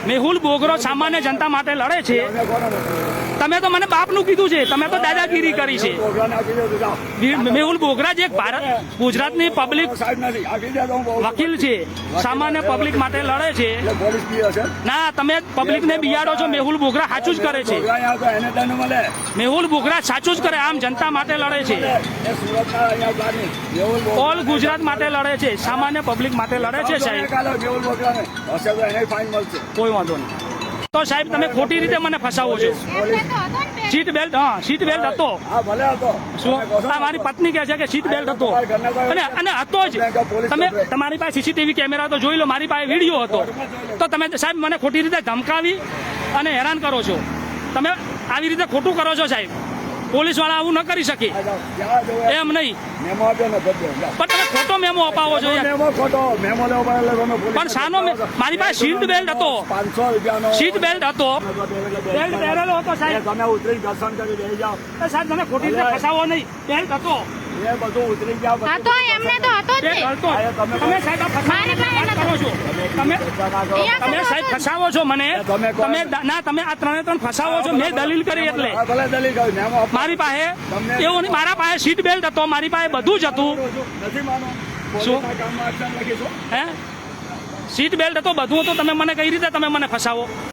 મેહુલ બોગરો સામાન્ય જનતા માટે લડે છે. તમે તો મને બાપનું કીધું છે, તમે તો દાદાગીરી કરી છે. મેહુલ બોગરા જે ગુજરાતની પબ્લિક વકીલ છે, સામાન્ય પબ્લિક માટે લડે છે. ના, તમે પબ્લિક ને બિયાડો છો. મેહુલ બોગરા સાચું જ કરે છે. મેહુલ બોગરા સાચું જ કરે, આમ જનતા માટે લડે છે. ઓલ ગુજરાત માટે લડે છે, સામાન્ય પબ્લિક માટે લડે છે. સાહેબ કોઈ વાંધો નહીં. તો સાહેબ તમે ખોટી રીતે મને ફસાવો છો. સીટ બેલ્ટ, હા સીટ બેલ્ટ હતો. શું મારી પત્ની કહે છે કે સીટ બેલ્ટ હતો, અને હતો જ. તમે તમારી પાસે સીસીટીવી કેમેરા તો જોઈ લો, મારી પાસે વિડીયો હતો. તો તમે સાહેબ મને ખોટી રીતે ધમકાવી અને હેરાન કરો છો. તમે આવી રીતે ખોટું કરો છો સાહેબ. પોલીસ વાળા આવું ન કરી શકે એમ નહીં. પણ તમે ખોટો મેમો અપાવો છો. પણ સાનો મારી પાસે સીટ બેલ્ટ હતો, સીટ બેલ્ટ હતો, બેલ્ટ પહેરેલો હતો સાહેબ. સાહેબ તમે ખોટી રીતે ફસાવો નહીં. બેલ્ટ હતો. તમે સાહેબ ફસાવો છો મને. તમે ના, તમે આ ત્રણે ત્રણ ફસાવો છો. મેં દલીલ કરી એટલે મારી પાસે એવું નહીં. મારા પાસે સીટ બેલ્ટ હતો, મારી પાસે બધું જ હતું. શું હે સીટ બેલ્ટ હતો, બધું હતું. તમે મને કઈ રીતે તમે મને ફસાવો?